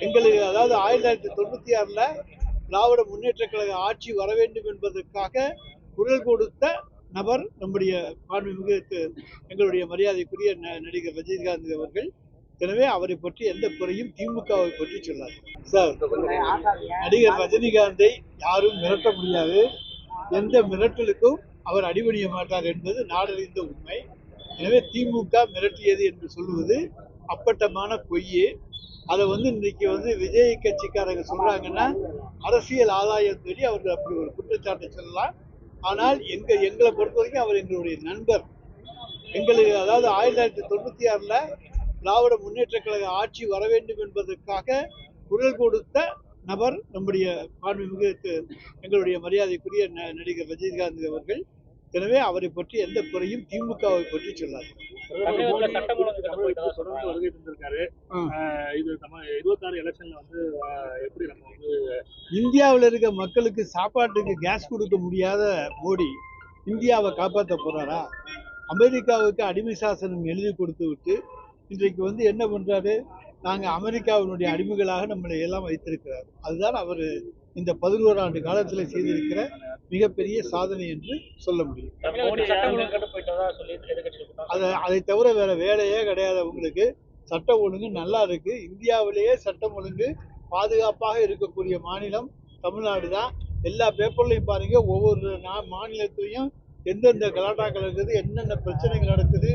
எங்களுக்கு அதாவது 1996ல் திராவிட முன்னேற்ற கழக ஆட்சி வர வேண்டும் என்பதற்காக குரல் கொடுத்த நபர் நம்முடைய மாண்புமிகு எங்களுடைய மரியாதைக்குரிய நடிகர் ரஜினிகாந்த் அவர்கள். எனவே அவரை பற்றி எந்த குறையும் திமுகவை பற்றி சொல்லாது. சார், நடிகர் ரஜினிகாந்தை யாரும் மிரட்ட முடியாது. எந்த மிரட்டலுக்கும் அவர் அடிபணிய மாட்டார் என்பது நாடறிந்த உண்மை. எனவே திமுக மிரட்டியது என்று சொல்லுவது அப்பட்டமான பொய். அதை இன்னைக்கு விஜய் கட்சிக்காரங்க சொல்றாங்கன்னா அரசியல் ஆதாயம் தேடி அவர்கள் அப்படி ஒரு குற்றச்சாட்டை சொல்லலாம். ஆனால் எங்களை பொறுத்த வரைக்கும் அவர் எங்களுடைய நண்பர். எங்களுக்கு அதாவது 1996ல் திராவிட முன்னேற்ற கழக ஆட்சி வர வேண்டும் என்பதற்காக குரல் கொடுத்த நபர் நம்முடைய மாண்புமிகு எங்களுடைய மரியாதைக்குரிய நடிகர் ரஜினிகாந்த் அவர்கள். எனவே அவரை பற்றி எந்த குறையும் திமுகவை பற்றி சொல்லாது. இந்தியாவில் இருக்க மக்களுக்கு சாப்பாட்டுக்கு கேஸ் கொடுக்க முடியாத மோடி இந்தியாவை காப்பாற்ற போறாரா? அமெரிக்காவுக்கு அடிமை சாசனம் எழுதி கொடுத்து விட்டு இன்றைக்கு என்ன பண்றாரு? நாங்க அமெரிக்காவினுடைய அடிமைகளாக நம்மளை எல்லாம் வைத்திருக்கிறார். அதுதான் அவர் இந்த 11 ஆண்டு காலத்தில் செய்திருக்கிற மிகப்பெரிய சாதனை என்று சொல்ல முடியும். அதை தவிர வேற வேலையே கிடையாது. அவங்களுக்கு சட்டம் ஒழுங்கு நல்லா இருக்கு. இந்தியாவிலேயே சட்டம் ஒழுங்கு பாதுகாப்பாக இருக்கக்கூடிய மாநிலம் தமிழ்நாடு தான். எல்லா பேப்பர்லையும் பாருங்க, ஒவ்வொரு மாநிலத்திலையும் எந்தெந்த கலாட்டாக்கள் இருக்குது, என்னென்ன பிரச்சனைகள் நடக்குது,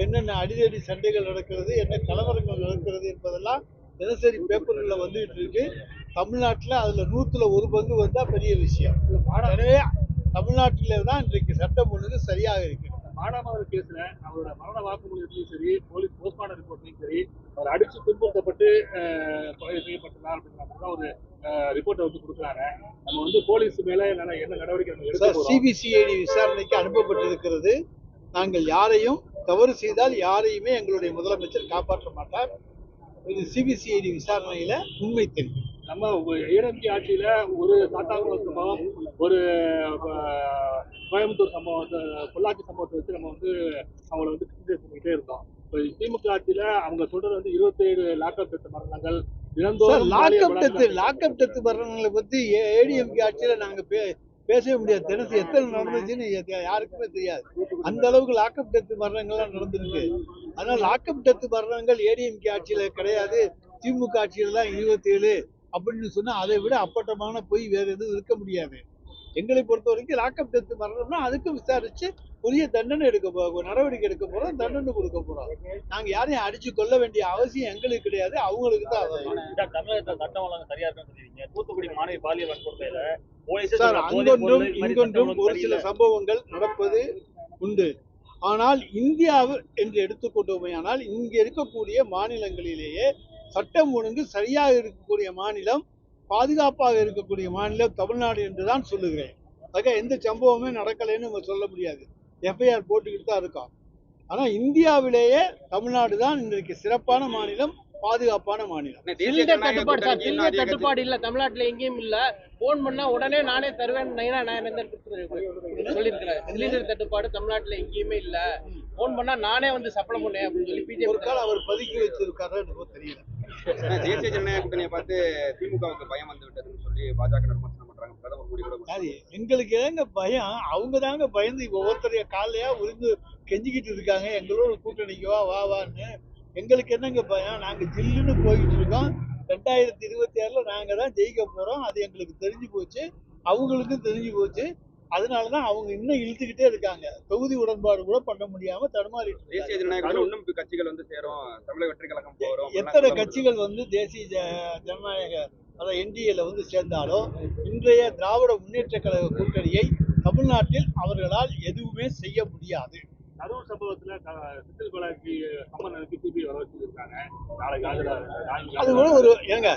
என்னென்ன அடிதடி சண்டைகள் நடக்கிறது, என்ன கலவரங்கள் நடக்கிறது என்பதெல்லாம் தினசரி பேப்பர்களில் வந்துகிட்டு இருக்கு. தமிழ்நாட்டில் அதில் 100ல் 1 பங்கு வந்தால் பெரிய விஷயம். எனவே தமிழ்நாட்டிலே தான் இன்றைக்கு சட்டம் ஒழுங்கு சரியாக இருக்கு. மானாமதுரை கேஸ்ல அவரோட மரண வாக்குமூலத்திலையும் சரி, போலீஸ் போஸ்ட்மார்டம் ரிப்போர்ட்லையும் சரி, அவர் அடிச்சு துன்புறுத்தப்பட்டு கொலை செய்யப்பட்டுள்ளார் அப்படிங்கிற ஒரு ரிப்போர்ட்டை கொடுக்குறாங்க. நம்ம போலீஸ் மேல என்ன நடவடிக்கை சிபிசிஐடி விசாரணைக்கு அனுப்பப்பட்டிருக்கிறது. நாங்கள் யாரையும் தவறு செய்தால் யாரையுமே எங்களுடைய முதலமைச்சர் காப்பாற்ற மாட்டார். இது சிபிசிஐடி விசாரணையில உண்மை தெரியும். நம்ம ஏடிஎம்கே ஆட்சியில ஒரு சாத்தாங்குளம் சம்பவம், ஒரு கோயம்புத்தூர் சம்பவம், பொள்ளாச்சி சம்பவத்தை வச்சு நம்ம அவங்கள கிரிட்டிசைஸ் பண்ணிக்கிட்டே இருந்தோம். இப்போ திமுக ஆட்சியில அவங்க சொல்றது 27 லாக்அப் டெத் மரணங்கள், லாக்அப் டெத் மரணங்களை பத்தி ஏடிஎம்கே ஆட்சியில நாங்க பேசவே முடியாது. தினசரி எத்தனை நடந்துச்சுன்னு யாருக்குமே தெரியாது. அந்த அளவுக்கு லாக்அப் டெத் மரணங்கள்லாம் நடந்திருக்கு. அதனால லாக்அப் டெத் மரணங்கள் ஏடிஎம்கே ஆட்சியில கிடையாது, திமுக ஆட்சியில தான் 27 அப்படின்னு சொன்னா அதை விட அப்பட்டமான பொய் வேற எதுவும் இருக்க முடியாது. எங்களை பொறுத்த வரைக்கும் லாக்அப் டெத் மரணம்னா அதுக்கு விசாரிச்சு உரிய தண்டனை நடவடிக்கை எடுக்க போறோம், தண்டனை கொடுக்க போறோம். நாங்க யாரையும் அடிச்சு கொள்ள வேண்டிய அவசியம் எங்களுக்கு கிடையாது, அவங்களுக்கு தான். தமிழகத்தில் சட்டம் ஒழுங்கு சரியா இருக்குன்னு தூத்துக்குடி மாணவி பாலியல் வன்கொடுமையில சார் அங்கொன்றும் இங்கொன்றும் ஒரு சில சம்பவங்கள் நடப்பது உண்டு. ஆனால் இந்தியாவு என்று எடுத்துக்கொண்டோமையானால் இங்க இருக்கக்கூடிய மாநிலங்களிலேயே சட்டம் ஒழுங்கு சரியாக இருக்கக்கூடிய மாநிலம், பாதுகாப்பாக இருக்கக்கூடிய மாநிலம் தமிழ்நாடு என்றுதான் சொல்லுகிறேன். அதுக்காக எந்த சம்பவமே நடக்கலைன்னு நம்ம சொல்ல முடியாது. எஃப்ஐஆர் போட்டுக்கிட்டு தான் இருக்கோம். ஆனா இந்தியாவிலேயே தமிழ்நாடு தான் இன்றைக்கு சிறப்பான மாநிலம், பாதுகாப்பான மாநிலம். சிலிண்டர் தட்டுப்பாடு இல்ல தமிழ்நாட்டுல எங்கேயும் இல்ல. போன் பண்ணா உடனே நானே தருவேன் சொல்லியிருக்கிறேன். சிலிண்டர் தட்டுப்பாடு தமிழ்நாட்டுல எங்கேயுமே இல்ல. போன் பண்ணா நானே சப்ளை பண்ணேன் அப்படின்னு சொல்லி பிஜேபி ஒரு காலம் அவர் பதுக்கி வச்சிருக்காரு எனக்கு தெரியல. தேசிய ஜனநாயக கூட்டணியை பார்த்து திமுகவுக்கு பயம் வந்து விட்டதுன்னு சொல்லி பாஜக விமர்சனம் பண்றாங்க. பிரதமர் மோடி கூட எங்களுக்கு ஏங்க பயம்? அவங்க தாங்க பயந்து ஒவ்வொருத்தரைய காலையா உருந்து கெஞ்சிக்கிட்டு இருக்காங்க, எங்களோட கூட்டணிக்கு வான்னு. எங்களுக்கு என்னங்க பயம்? நாங்க ஜில்லுன்னு போயிட்டு இருக்கோம். 2026ல் நாங்க தான் ஜெயிக்க போறோம். அது எங்களுக்கு தெரிஞ்சு போச்சு, அவங்களுக்கும் தெரிஞ்சு போச்சு. அதனாலதான் அவங்க இன்னும் இழுத்துக்கிட்டே இருக்காங்க. தொகுதி உடன்பாடு கூட பண்ண முடியாம தடுமாறிட்டு. தேசிய ஜனநாயக இன்னும் கட்சிகள் சேரும், தமிழக வெற்றி கழகம் போறோம். எத்தனை கட்சிகள் தேசிய ஜனநாயக அதாவது என்டிஏல சேர்ந்தாலும் இன்றைய திராவிட முன்னேற்ற கழக கூட்டணியை தமிழ்நாட்டில் அவர்களால் எதுவுமே செய்ய முடியாது. கரூர் சம்பவத்துல செந்தில் பாலாஜி சம்மனுக்கு சிபி வர வச்சிருக்காங்க. அது கூட ஒரு ஏங்க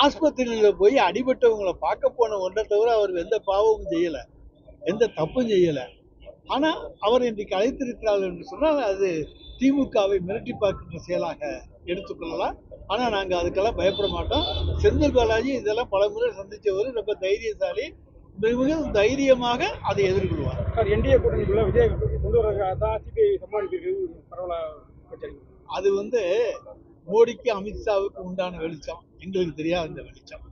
ஆஸ்பத்திரியில போய் அடிபட்டவங்களை பார்க்க போன ஒன்றை தவிர அவர் எந்த பாவமும் செய்யல, எந்த தப்பும் செய்யல. ஆனா அவர் இன்றைக்கு அழைத்திருக்கிறார்கள் என்று சொன்னால் அது திமுகவை மிரட்டி பார்க்கின்ற செயலாக எடுத்துக்கொள்ளலாம். ஆனா நாங்க அதுக்கெல்லாம் பயப்பட மாட்டோம். செந்தில் பாலாஜி இதெல்லாம் பல முறை சந்திச்சவர், ரொம்ப தைரியசாலி, மிக தைரியமாக அதை எதிர்கொள்வார். என்டிஏ கூட்டணிக்குள்ள விஜய் கொண்டு வரதான் சிபிஐ சமாளிக்கிறது பரவலா. அது மோடிக்கு அமித்ஷாவுக்கு உண்டான வெளிச்சம், எங்களுக்கு தெரியாத இந்த வெளிச்சம்.